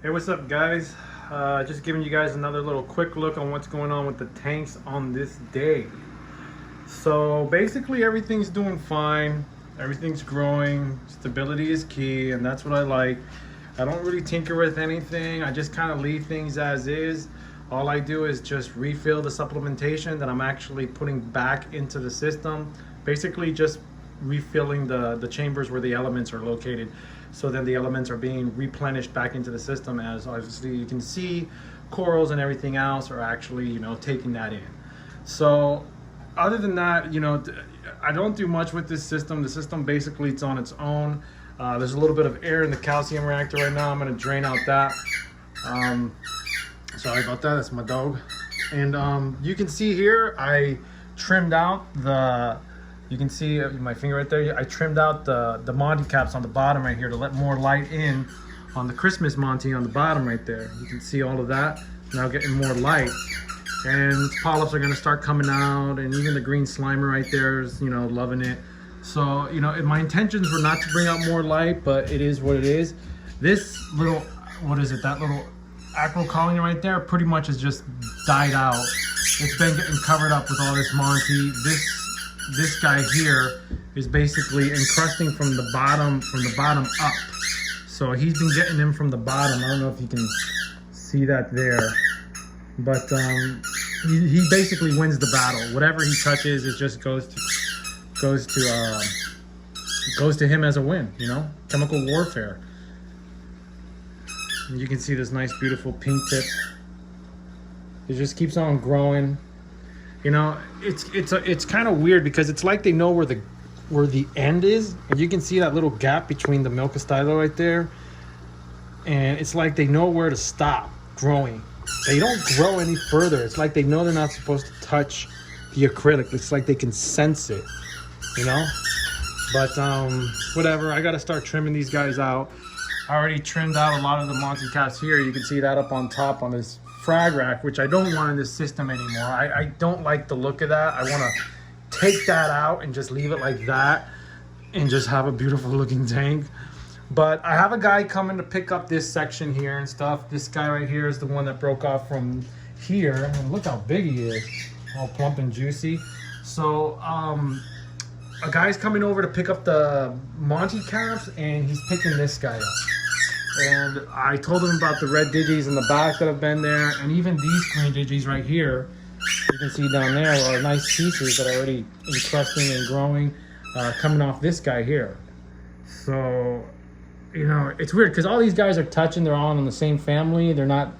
Hey, what's up, guys? Just giving you guys another little quick look on what's going on with the tanks on this day. So basically everything's doing fine, everything's growing, stability is key, and that's what I like. I don't really tinker with anything. I just kind of leave things as is. All I do is just refill the supplementation that I'm actually putting back into the system. Basically just refilling the chambers where the elements are located, so then the elements are being replenished back into the system. As obviously you can see, corals and everything else are actually, taking that in. So other than that, I don't do much with this system. The system basically, it's on its own. There's a little bit of air in the calcium reactor right now. I'm going to drain out that. Sorry about that, that's my dog. And you can see here, I trimmed out you can see my finger right there. I trimmed out the Monty caps on the bottom right here to let more light in on the Christmas Monty on the bottom right there. You can see all of that now getting more light, and polyps are going to start coming out, and even the green slimer right there is, loving it. So, my intentions were not to bring out more light, but it is what it is. This little, what is it? That little acro colony right there pretty much has just died out. It's been getting covered up with all this Monty. This guy here is basically encrusting from the bottom up. So he's been getting them from the bottom. I don't know if you can see that there, but he basically wins the battle. Whatever he touches, it just goes to him as a win. Chemical warfare. And you can see this nice, beautiful pink tip. It just keeps on growing. It's kind of weird because it's like they know where the end is, and you can see that little gap between the milk stylo right there, and it's like they know where to stop growing. They don't grow any further. It's like they know they're not supposed to touch the acrylic. It's like they can sense it, But whatever. I got to start trimming these guys out. I already trimmed out a lot of the Monty caps here. You can see that up on top on this frag rack, which I don't want in this system anymore. I don't like the look of that. I want to take that out and just leave it like that and just have a beautiful looking tank. But I have a guy coming to pick up this section here and stuff. This guy right here is the one that broke off from here. I mean, look how big he is, all plump and juicy. So a guy's coming over to pick up the Monty caps, and he's picking this guy up. And I told him about the red digis in the back that have been there, and even these green digis right here, you can see down there, are nice pieces that are already encrusting and growing, coming off this guy here. So, it's weird because all these guys are touching. They're all in the same family. They're not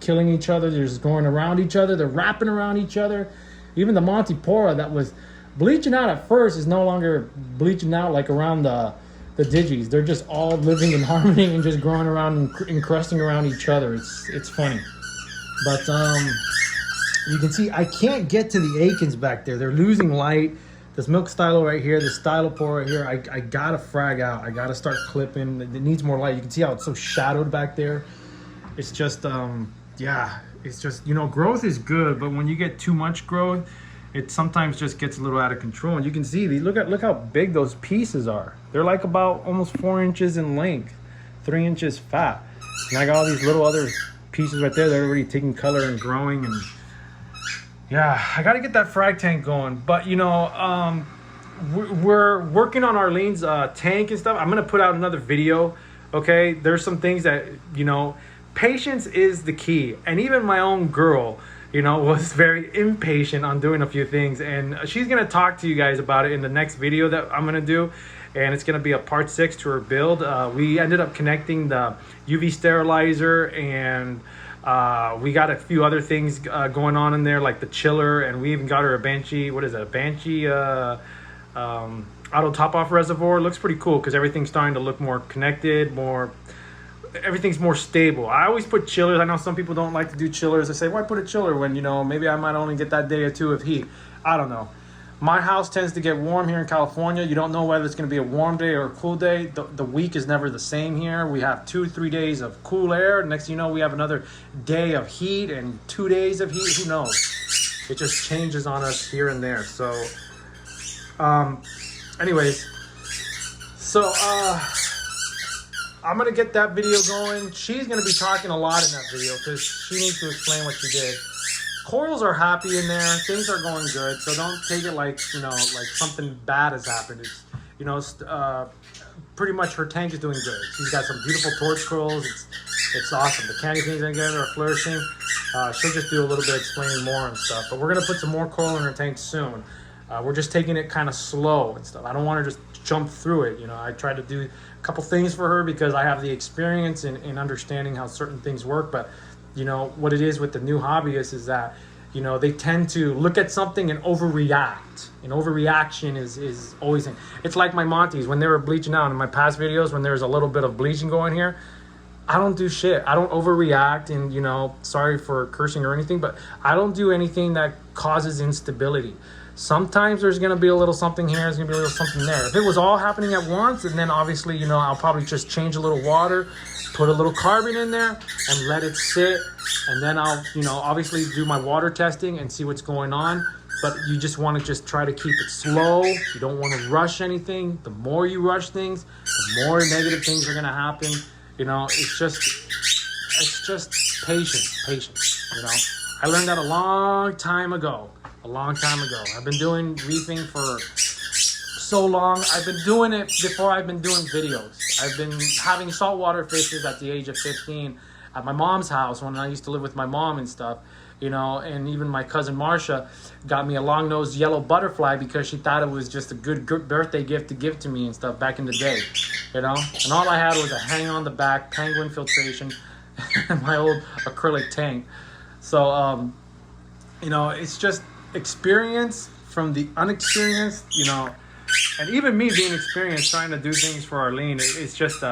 killing each other. They're just going around each other. They're wrapping around each other. Even the Montipora that was bleaching out at first is no longer bleaching out like around the digis. They're just all living in harmony and just growing around and encrusting around each other. It's funny. But you can see I can't get to the Akins back there. They're losing light. This milk stylo right here, this stylopore right here, I gotta frag out. I gotta start clipping. It needs more light. You can see how it's so shadowed back there. It's just yeah, it's just, growth is good, but when you get too much growth, it sometimes just gets a little out of control. And you can see, look how big those pieces are. They're like about almost 4 inches in length, 3 inches fat. And I got all these little other pieces right there that are already taking color and growing. And yeah, I got to get that frag tank going. But we're working on Arlene's tank and stuff. I'm gonna put out another video. Okay, there's some things that patience is the key. And even my own girl, was very impatient on doing a few things, and she's gonna talk to you guys about it in the next video that I'm gonna do, and it's gonna be a part 6 to her build. We ended up connecting the UV sterilizer, and we got a few other things going on in there, like the chiller, and we even got her a Banshee. What is it? A Banshee auto top-off reservoir. It looks pretty cool because everything's starting to look more connected, everything's more stable. I always put chillers. I know some people don't like to do chillers. They say, why put a chiller when, maybe I might only get that day or two of heat. I don't know. My house tends to get warm here in California. You don't know whether it's going to be a warm day or a cool day. The week is never the same here. We have 2-3 days of cool air. Next thing you know, we have another day of heat and 2 days of heat. Who knows? It just changes on us here and there. So, anyways, so I'm gonna get that video going. She's gonna be talking a lot in that video because she needs to explain what she did. Corals are happy in there. Things are going good, so don't take it like, you know, like something bad has happened. It's, you know, pretty much her tank is doing good. She's got some beautiful torch corals. It's awesome. The candy things together are flourishing. She'll just do a little bit explaining more and stuff. But we're gonna put some more coral in her tank soon. We're just taking it kind of slow and stuff. I don't want to just jump through it. You know, I try to do a couple things for her because I have the experience in understanding how certain things work. But, you know, what it is with the new hobbyists is that, you know, they tend to look at something and overreact. And overreaction is always in. It's like my Monties when they were bleaching out in my past videos when there's a little bit of bleaching going here. I don't do shit. I don't overreact, and, you know, sorry for cursing or anything, but I don't do anything that causes instability. Sometimes there's going to be a little something here, there's going to be a little something there. If it was all happening at once, and then obviously, you know, I'll probably just change a little water, put a little carbon in there, and let it sit. And then I'll, you know, obviously do my water testing and see what's going on. But you just want to just try to keep it slow. You don't want to rush anything. The more you rush things, the more negative things are going to happen. You know, it's just patience, you know. I learned that a long time ago. I've been doing reefing for so long. I've been doing it before I've been doing videos. I've been having saltwater fishes at the age of 15 at my mom's house when I used to live with my mom and stuff, you know, and even my cousin Marcia got me a long-nosed yellow butterfly because she thought it was just a good birthday gift to give to me and stuff back in the day, you know. And all I had was a hang on the back penguin filtration and my old acrylic tank. So, you know, it's just experience from the unexperienced, you know. And even me being experienced trying to do things for Arlene, it's just,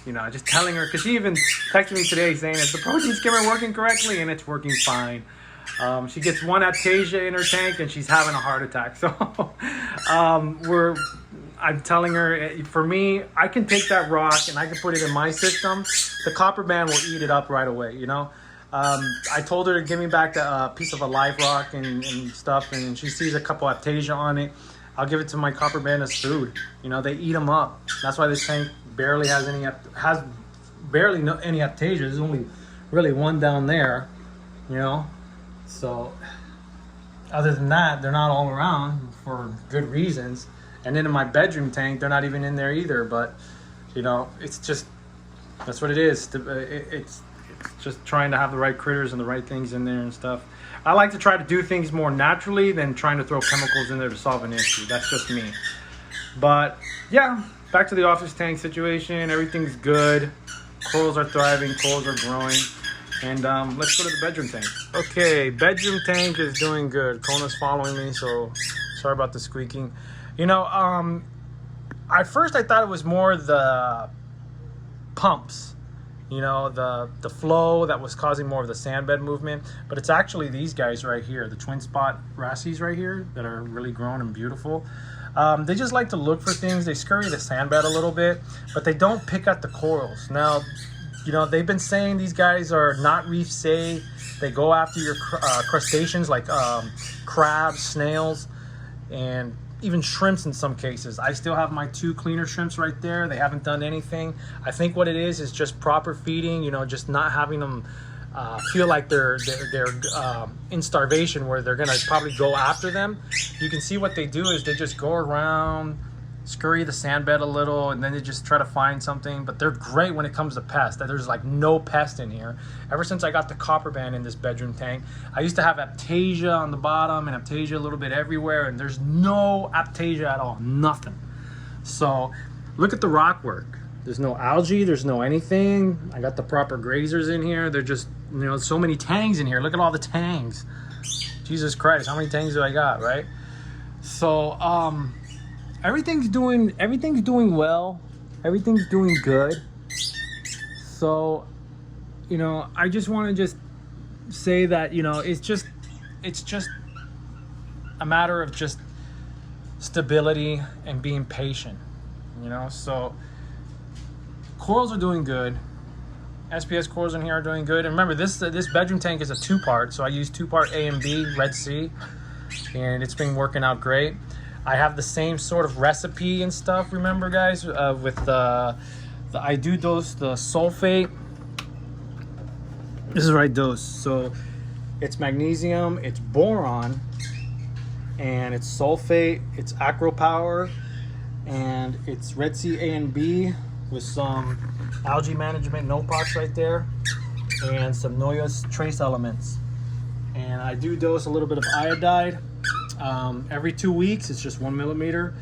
you know, just telling her, because she even texted me today saying, is the protein skimmer working correctly? And it's working fine. She gets one aptasia in her tank and she's having a heart attack. So I'm telling her, for me, I can take that rock and I can put it in my system. The copper band will eat it up right away, you know. I told her to give me back the piece of a live rock and stuff, and she sees a couple aptasia on it. I'll give it to my copper band as food. You know, they eat them up. That's why this tank barely has any aptasia. There's only really one down there, you know. So other than that, they're not all around for good reasons. And then in my bedroom tank, they're not even in there either. But, you know, it's just, that's what it is. It's just trying to have the right critters and the right things in there and stuff. I like to try to do things more naturally than trying to throw chemicals in there to solve an issue. That's just me. But yeah, back to the office tank situation. Everything's good. Corals are thriving. Corals are growing. And let's go to the bedroom tank. Okay, bedroom tank is doing good. Kona's following me, so sorry about the squeaking. You know, at first I thought it was more the pumps. You know, the flow that was causing more of the sand bed movement. But it's actually these guys right here, the twin spot wrassies right here that are really grown and beautiful. They just like to look for things. They scurry the sand bed a little bit, but they don't pick at the corals. Now, you know, they've been saying these guys are not reef safe. They go after your crustaceans like crabs, snails, and even shrimps in some cases. I still have my 2 cleaner shrimps right there. They haven't done anything. I think what it is just proper feeding, you know, just not having them feel like they're in starvation where they're gonna probably go after them. You can see what they do is they just go around, scurry the sand bed a little, and then they just try to find something. But they're great when it comes to pests. There's like no pest in here. Ever since I got the copper band in this bedroom tank, I used to have aptasia on the bottom and aptasia a little bit everywhere, and there's no aptasia at all, nothing. So look at the rock work. There's no algae, there's no anything. I got the proper grazers in here. They're just, you know, so many tangs in here. Look at all the tangs. Jesus Christ, how many tangs do I got, right? So everything's doing well. Everything's doing good. So, you know, I just want to just say that, you know, it's just a matter of just stability and being patient, you know. So corals are doing good. SPS corals in here are doing good. And remember, this bedroom tank is a 2-part, so I use 2-part A and B, Red Sea, and it's been working out great. I have the same sort of recipe and stuff, remember guys, with I do dose the sulfate. This is what I dose. So it's magnesium, it's boron, and it's sulfate, it's acro power, and it's Red Sea A and B with some algae management NOPOX right there, and some Noya's trace elements. And I do dose a little bit of iodide every 2 weeks. It's just 1 millimeter.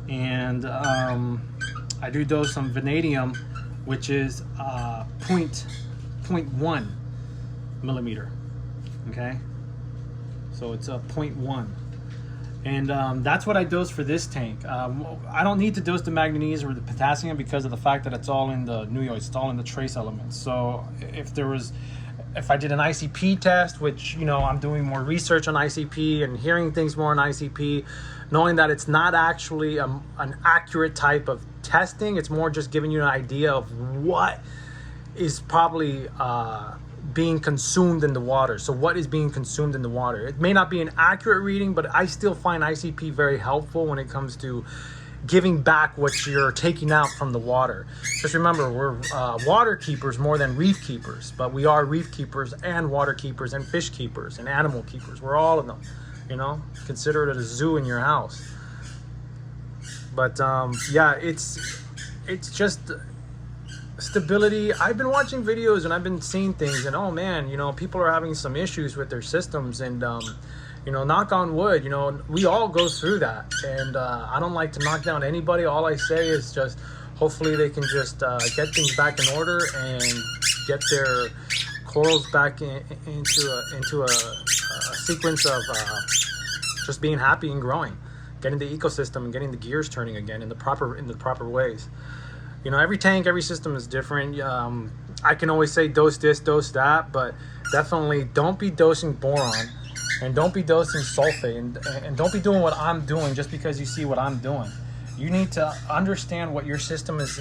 And I do dose some vanadium, which is 0.1 millimeter. Okay, so it's a 0.1. And that's what I dose for this tank. I don't need to dose the magnesium or the potassium because of the fact that it's all in the nuoids, it's all in the trace elements. So if I did an ICP test, which, you know, I'm doing more research on ICP and hearing things more on ICP, knowing that it's not actually an accurate type of testing, it's more just giving you an idea of what is probably being consumed in the water. So what is being consumed in the water? It may not be an accurate reading, but I still find ICP very helpful when it comes to giving back what you're taking out from the water. Just remember, we're water keepers more than reef keepers, but we are reef keepers and water keepers and fish keepers and animal keepers. We're all of them, you know? Consider it a zoo in your house. But yeah, it's just stability. I've been watching videos and I've been seeing things, and oh man, you know, people are having some issues with their systems, and you know, knock on wood, you know, we all go through that, and I don't like to knock down anybody. All I say is just hopefully they can just get things back in order and get their corals back into a sequence of just being happy and growing, getting the ecosystem and getting the gears turning again in the proper ways. You know, every tank, every system is different. I can always say dose this, dose that, but definitely don't be dosing boron, and don't be dosing sulfate, and don't be doing what I'm doing just because you see what I'm doing. You need to understand what your system is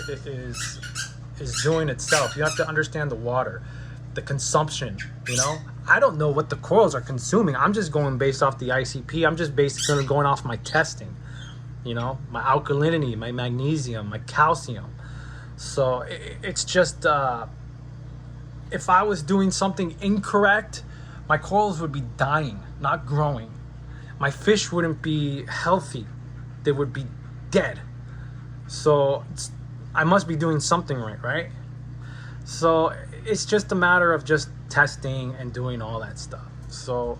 doing itself. You have to understand the water, the consumption, you know? I don't know what the corals are consuming. I'm just going based off the ICP. I'm just basically going off my testing, you know? My alkalinity, my magnesium, my calcium. So it's just, if I was doing something incorrect, my corals would be dying, not growing. My fish wouldn't be healthy. They would be dead. So I must be doing something right? So it's just a matter of just testing and doing all that stuff. So,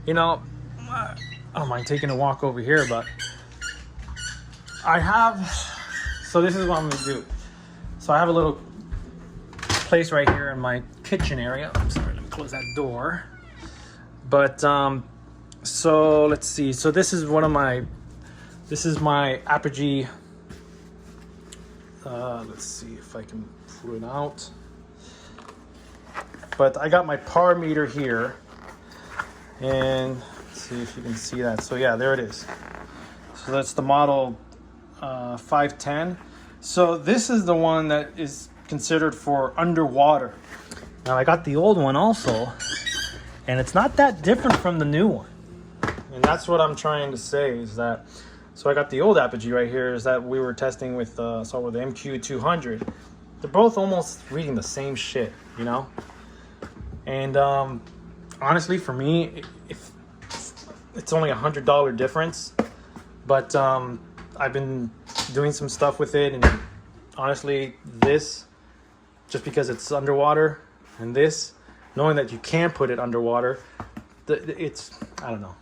you know, I don't mind taking a walk over here, but so this is what I'm gonna do. So I have a little place right here in my kitchen area. I'm sorry, let me close that door. But so let's see. So this is my apogee. Let's see if I can pull it out. But I got my par meter here, and let's see if you can see that. So yeah, there it is. So that's the model 510. So this is the one that is considered for underwater. Now I got the old one also, and it's not that different from the new one. And that's what I'm trying to say is that, so I got the old apogee right here, is that we were testing with the MQ200. They're both almost reading the same shit, you know? And honestly, for me, if it's only $100 difference, but I've been doing some stuff with it, and honestly, this, just because it's underwater, and this, knowing that you can put it underwater, it's, I don't know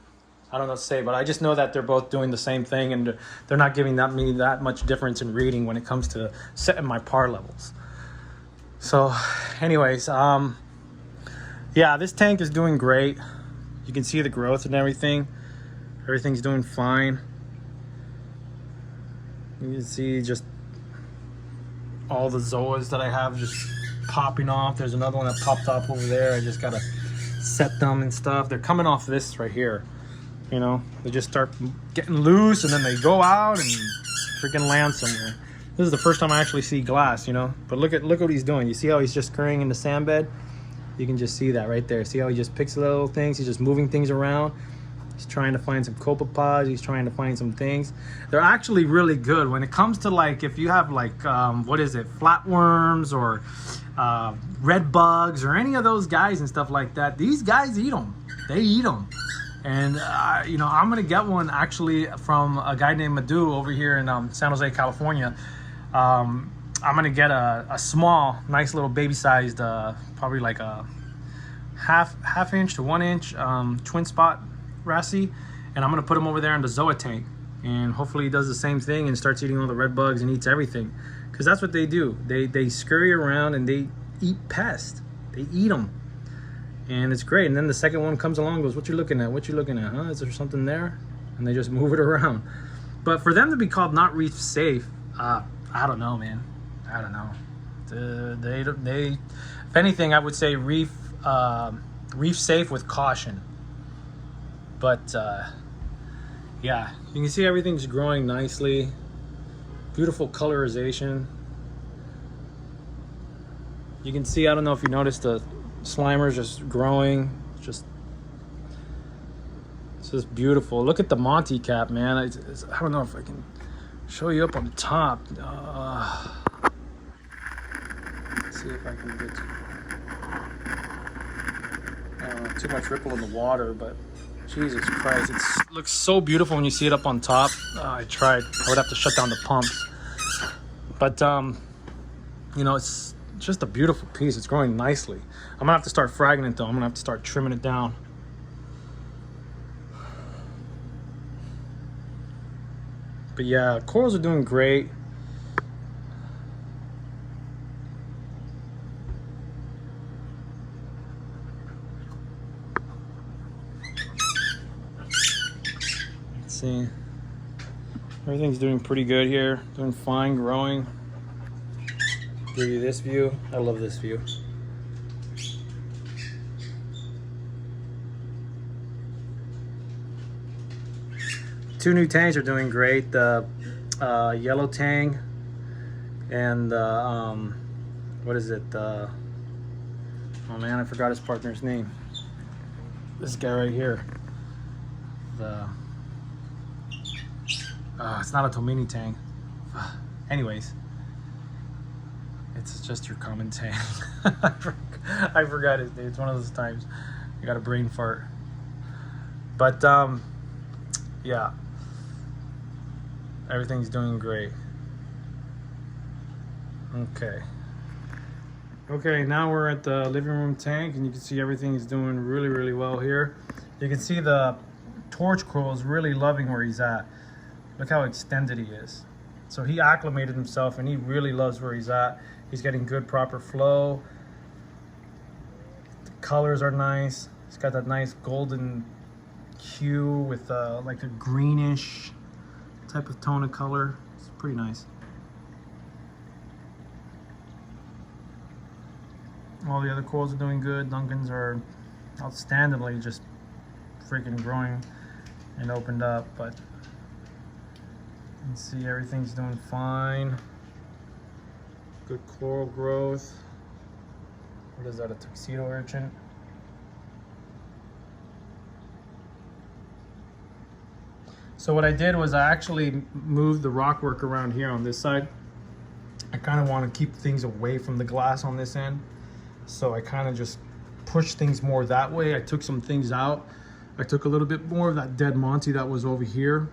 what to say, but I just know that they're both doing the same thing, and they're not giving me that much difference in reading when it comes to setting my par levels. So anyways, yeah, this tank is doing great. You can see the growth and everything. Everything's doing fine. You can see just all the zoas that I have just popping off. There's another one that popped up over there. I just gotta set them and stuff. They're coming off this right here. You know, they just start getting loose, and then they go out and freaking land somewhere. This is the first time I actually see glass, you know. But look what he's doing. You see how he's just scurrying in the sand bed? You can just see that right there. See how he just picks little things? He's just moving things around. He's trying to find some copepods. He's trying to find some things. They're actually really good when it comes to, like, if you have like what is it, flatworms or red bugs or any of those guys and stuff like that. These guys eat them. They eat them. And you know, I'm gonna get one actually from a guy named Madhu over here in San Jose, California. I'm gonna get a small, nice little baby-sized, probably like a half inch to 1 inch twin spot wrasse, and I'm gonna put him over there in the Zoa tank, and hopefully he does the same thing and starts eating all the red bugs and eats everything, because that's what they do. They scurry around and they eat pests. They eat them, and it's great. And then the second one comes along, goes, "What you looking at? What you looking at? Huh? Is there something there?" And they just move it around. But for them to be called not reef safe, I don't know, man. I don't know. They if anything, I would say reef safe with caution. But yeah, you can see everything's growing nicely. Beautiful colorization. You can see, I don't know if you noticed, the slimer's just growing. It's just beautiful. Look at the Monty cap, man. I don't know if I can show you up on top. Let's see if I can get too much ripple in the water, but Jesus Christ, it looks so beautiful when you see it up on top. I tried. I would have to shut down the pumps. But, you know, it's just a beautiful piece. It's growing nicely. I'm going to have to start fragging it, though. I'm going to have to start trimming it down. But, yeah, corals are doing great. See, everything's doing pretty good here, doing fine, growing. Give you this view. I love this view. Two new tanks are doing great. The yellow Tang and what is it? Oh man, I forgot his partner's name. This guy right here. It's not a Tomini Tang. Anyways, it's just your common Tang. I forgot his name. It's one of those times I got a brain fart. But yeah, everything's doing great. Okay, now we're at the living room tank, and you can see everything is doing really, really well here. You can see the torch coral is really loving where he's at. Look how extended he is. So he acclimated himself, and he really loves where he's at. He's getting good, proper flow. The colors are nice. He's got that nice golden hue with like a greenish type of tone of color. It's pretty nice. All the other corals are doing good. Duncans are outstandingly just freaking growing and opened up, but you can see everything's doing fine. Good coral growth. What is that, a tuxedo urchin? So what I did was I actually moved the rock work around here on this side. I kind of want to keep things away from the glass on this end. So I kind of just pushed things more that way. I took some things out. I took a little bit more of that dead Monty that was over here,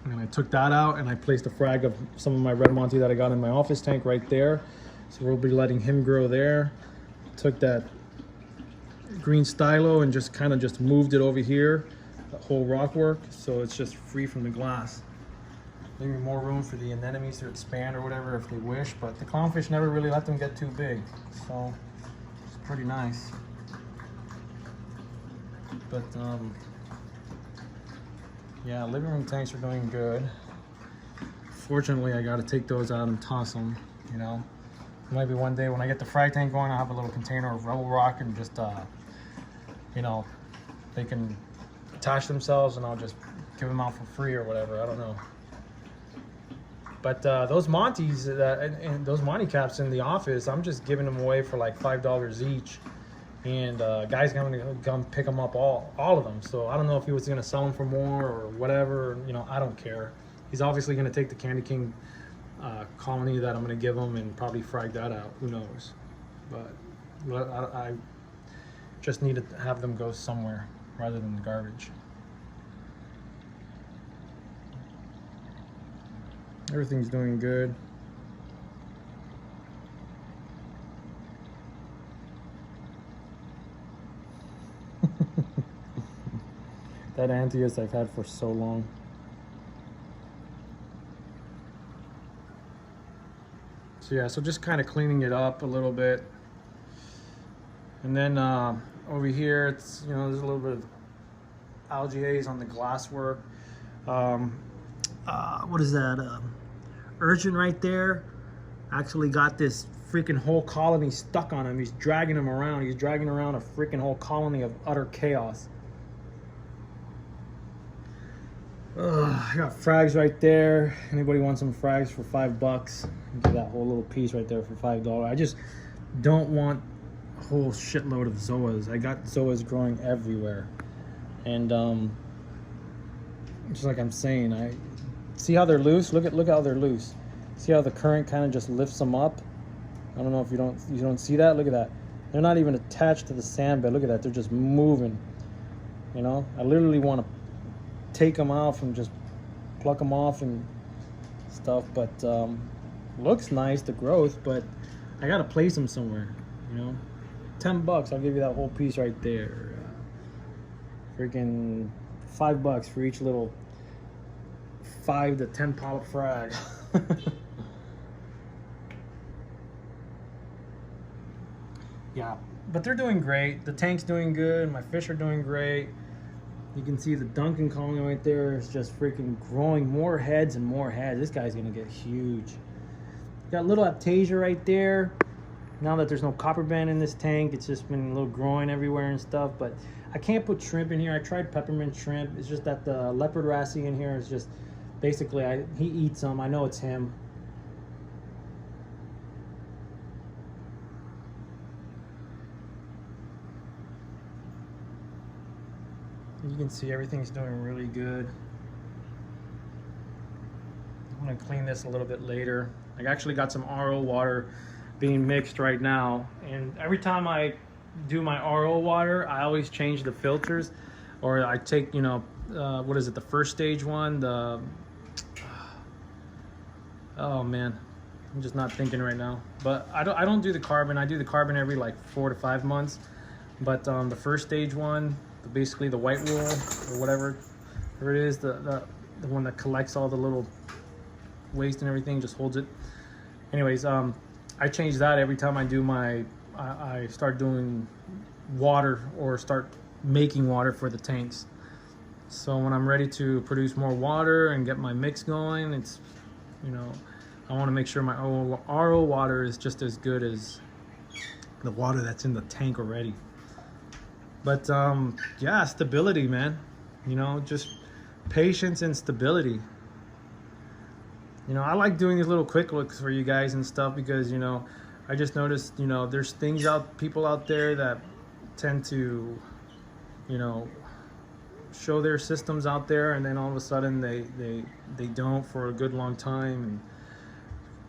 and I took that out, and I placed a frag of some of my red Monty that I got in my office tank right there. So we'll be letting him grow there. Took that green stylo and just kind of just moved it over here, the whole rock work, so it's just free from the glass. Maybe more room for the anemones to expand or whatever if they wish, but the clownfish never really let them get too big, so it's pretty nice. But yeah, living room tanks are doing good. Fortunately, I got to take those out and toss them, you know. Maybe one day when I get the frag tank going, I'll have a little container of Rebel Rock, and just you know, they can attach themselves, and I'll just give them out for free or whatever. I don't know. But those Monties and those Monty caps in the office, I'm just giving them away for like $5 each. and guy's gonna come pick them up, all of them. So I don't know if he was gonna sell them for more or whatever. You know, I don't care. He's obviously gonna take the Candy King colony that I'm gonna give him and probably frag that out. Who knows? But I just need to have them go somewhere rather than the garbage. Everything's doing good. That Antius I've had for so long. So yeah, so just kind of cleaning it up a little bit. And then over here, it's, you know, there's a little bit of algae haze on the glasswork. What is that? Urchin right there actually got this freaking whole colony stuck on him. He's dragging him around. He's dragging around a freaking whole colony of utter chaos. I got frags right there. Anybody want some frags for $5? Get that whole little piece right there for $5. I just don't want a whole shitload of zoas. I got zoas growing everywhere, and just like I'm saying, I see how they're loose. Look how they're loose. See how the current kind of just lifts them up. I don't know if you don't see that. Look at that. They're not even attached to the sand bed. Look at that. They're just moving. You know, I literally want to take them off and just pluck them off and stuff, but looks nice, the growth, but I gotta place them somewhere, you know. $10, I'll give you that whole piece right there. Freaking $5 for each little 5 to 10 polyp frag. Yeah, but they're doing great. The tank's doing good. My fish are doing great. You can see the Duncan colony right there is just freaking growing more heads and more heads. This guy's gonna get huge. Got little Aptasia right there. Now that there's no copper band in this tank, it's just been a little growing everywhere and stuff, but I can't put shrimp in here. I tried peppermint shrimp. It's just that the leopard wrasse in here is just, basically, he eats them. I know it's him. You can see everything's doing really good. I'm gonna clean this a little bit later. I actually got some RO water being mixed right now, and every time I do my RO water, I always change the filters, or I take, you know, what is it, the first stage one, the oh man, I'm just not thinking right now, but I don't do the carbon. I do the carbon every like 4 to 5 months, but the first stage one, basically the white wool or whatever it is, the one that collects all the little waste and everything, just holds it. Anyways, I change that every time I do I start doing water or start making water for the tanks. So when I'm ready to produce more water and get my mix going, it's, you know, I want to make sure my RO water is just as good as the water that's in the tank already. But yeah, stability, man. You know, just patience and stability. You know, I like doing these little quick looks for you guys and stuff because, you know, I just noticed, you know, there's people out there that tend to, you know, show their systems out there, and then all of a sudden they don't for a good long time, and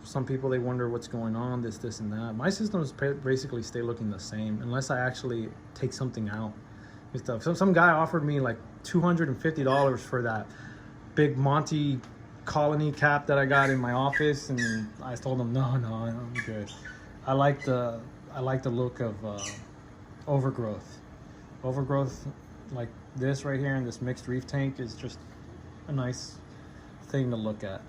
some people, they wonder what's going on, this and that. My systems basically stay looking the same unless I actually take something out and stuff. So some guy offered me like $250 for that big Monty colony cap that I got in my office, and I told him no, I'm good. I like the look of overgrowth like this right here in this mixed reef tank is just a nice thing to look at.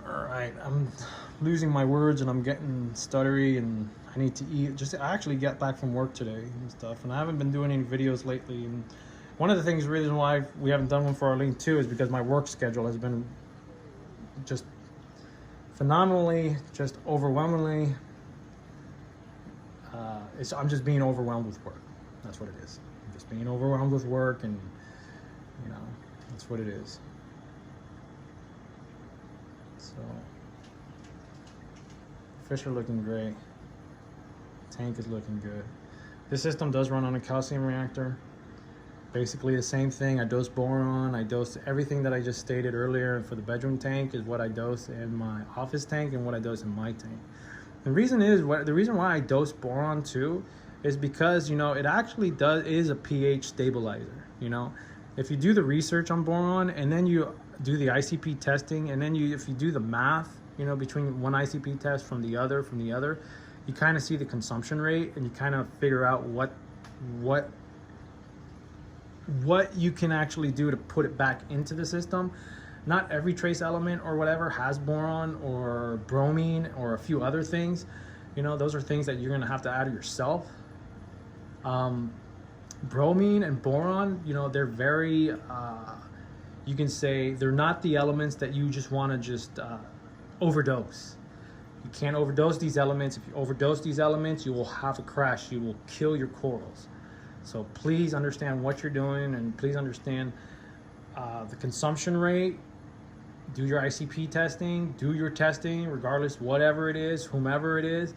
All right, I'm losing my words and I'm getting stuttery, and I need to eat. I actually got back from work today and stuff, and I haven't been doing any videos lately, and one of the reason why we haven't done one for Arlene too is because my work schedule has been just phenomenally, just overwhelmingly. I'm just being overwhelmed with work. That's what it is. I'm just being overwhelmed with work, and you know, that's what it is. So fish are looking great. tank is looking good. This system does run on a calcium reactor. Basically the same thing. I dose boron, I dose everything that I just stated earlier for the bedroom tank is what I dose in my office tank and what I dose in my tank. The reason why I dose boron too is because, you know, it actually is a pH stabilizer. You know, if you do the research on boron and then you do the ICP testing, and then if you do the math, you know, between one ICP test from the other, you kind of see the consumption rate, and you kind of figure out what you can actually do to put it back into the system. Not every trace element or whatever has boron or bromine or a few other things. You know, those are things that you're gonna have to add yourself. Bromine and boron, you know, they're very, you can say they're not the elements that you just want to just overdose. You can't overdose these elements. If you overdose these elements, you will have a crash. You will kill your corals. So please understand what you're doing, and please understand the consumption rate. Do your ICP testing, do your testing, regardless, whatever it is, whomever it is.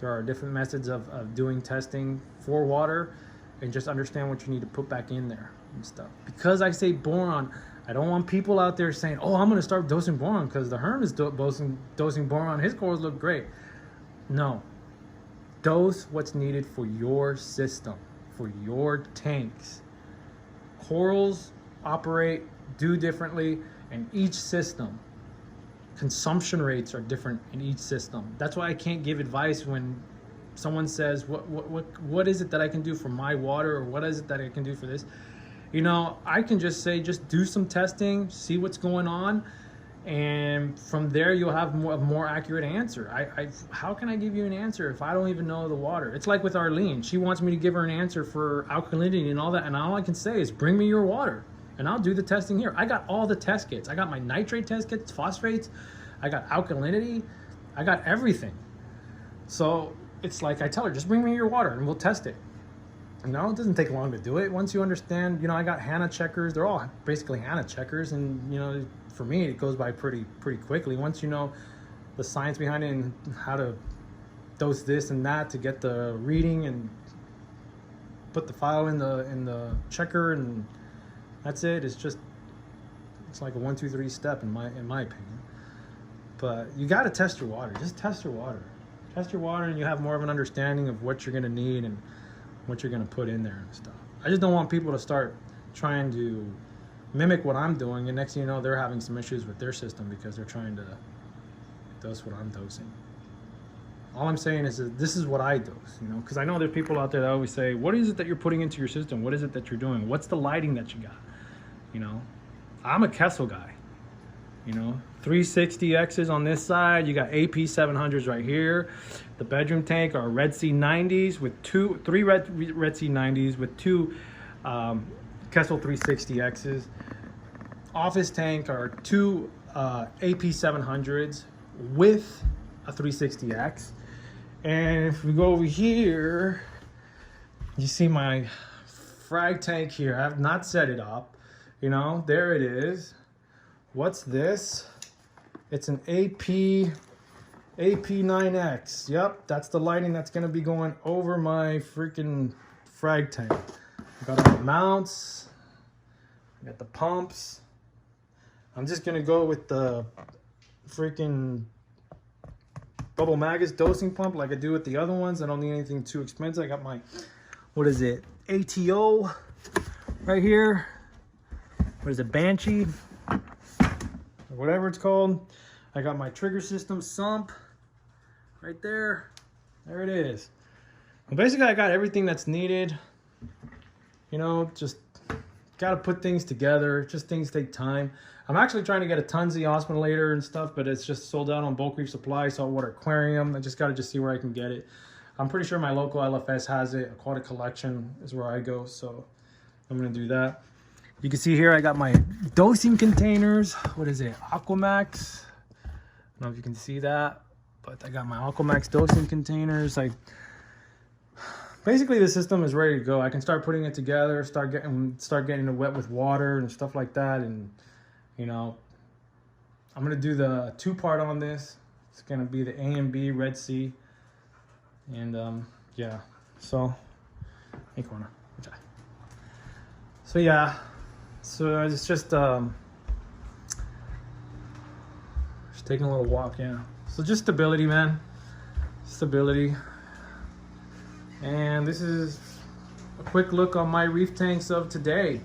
There are different methods of doing testing for water, and just understand what you need to put back in there and stuff. Because I say boron, I don't want people out there saying, oh, I'm going to start dosing boron because the Herm is dosing boron. His corals look great. No. Dose what's needed for your system, for your tanks. Corals do differently in each system. Consumption rates are different in each system. That's why I can't give advice when someone says, what is it that I can do for my water, or what is it that I can do for this? You know, I can just say, just do some testing, see what's going on, and from there you'll have a more accurate answer. How can I give you an answer if I don't even know the water? It's like with Arlene. She wants me to give her an answer for alkalinity and all that, and all I can say is bring me your water, and I'll do the testing here. I got all the test kits. I got my nitrate test kits, phosphates, I got alkalinity, I got everything. So it's like I tell her, just bring me your water and we'll test it. You know, it doesn't take long to do it. Once you understand, you know, I got HANA checkers. They're all basically HANA checkers, and you know, for me, it goes by pretty quickly. Once you know the science behind it and how to dose this and that to get the reading and put the file in the checker, and that's it. It's like a 1, 2, 3 step in my opinion. But you got to test your water. Just test your water. Test your water, and you have more of an understanding of what you're going to need and what you're going to put in there and stuff. I just don't want people to start trying to mimic what I'm doing, and next thing you know, they're having some issues with their system because they're trying to dose what I'm dosing. All I'm saying is that this is what I dose, you know, because I know there's people out there that always say, what is it that you're putting into your system? What is it that you're doing? What's the lighting that you got? You know, I'm a Kessel guy. You know, 360Xs on this side. You got AP 700s right here. The bedroom tank are Red Sea 90s with three Red Sea 90s with 2 Kessel 360Xs. Office tank are 2 AP 700s with a 360X. And if we go over here, you see my frag tank here. I have not set it up. You know, there it is. What's this? It's an AP9X. Yep, that's the lighting that's gonna be going over my freaking frag tank. I got all the mounts. I got the pumps. I'm just gonna go with the freaking Bubble Magus dosing pump like I do with the other ones. I don't need anything too expensive. I got my, what is it? ATO right here. What is it? Banshee? Whatever it's called. I got my trigger system sump right there. There it is. Well, basically I got everything that's needed. You know, just gotta put things together. Just things take time. I'm actually trying to get a Tunzi osmolator and stuff, but it's just sold out on Bulk Reef Supply, Saltwater Aquarium. I just gotta see where I can get it. I'm pretty sure my local LFS has it. Aquatic Collection is where I go, so I'm gonna do that. You can see here I got my dosing containers. What is it? Aquamax. I don't know if you can see that, but I got my Aquamax dosing containers. Basically the system is ready to go. I can start putting it together, start getting it wet with water and stuff like that. And you know, I'm gonna do the 2-part on this. It's gonna be the A and B Red Sea. And yeah, so hey corner. So yeah, so it's just taking a little walk. Yeah, so just stability, man, stability. And this is a quick look on my reef tanks of today.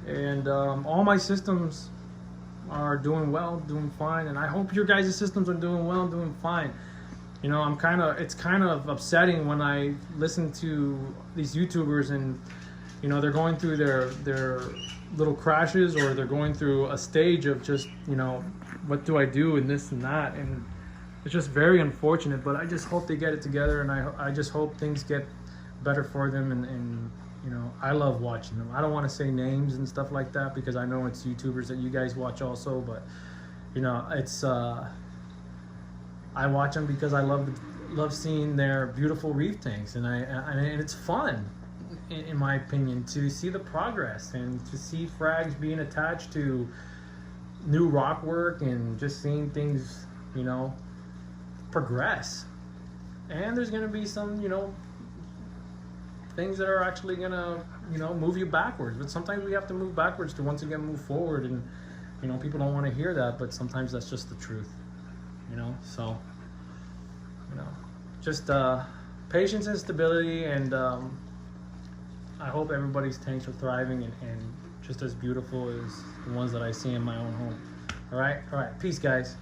And all my systems are doing well, doing fine, and I hope your guys' systems are doing well, doing fine. You know, it's kind of upsetting when I listen to these YouTubers and, you know, they're going through their little crashes, or they're going through a stage of just, you know, what do I do and this and that, and it's just very unfortunate. But I just hope they get it together, and I just hope things get better for them, and you know, I love watching them. I don't want to say names and stuff like that because I know it's YouTubers that you guys watch also, but you know, it's I watch them because I love seeing their beautiful reef tanks, and and it's fun, in my opinion, to see the progress and to see frags being attached to new rock work, and just seeing things, you know, progress. And there's going to be some, you know, things that are actually gonna, you know, move you backwards. But sometimes we have to move backwards to once again move forward, and you know, people don't want to hear that, but sometimes that's just the truth, you know. So, you know, just patience and stability, and I hope everybody's tanks are thriving and just as beautiful as the ones that I see in my own home. All right, peace, guys.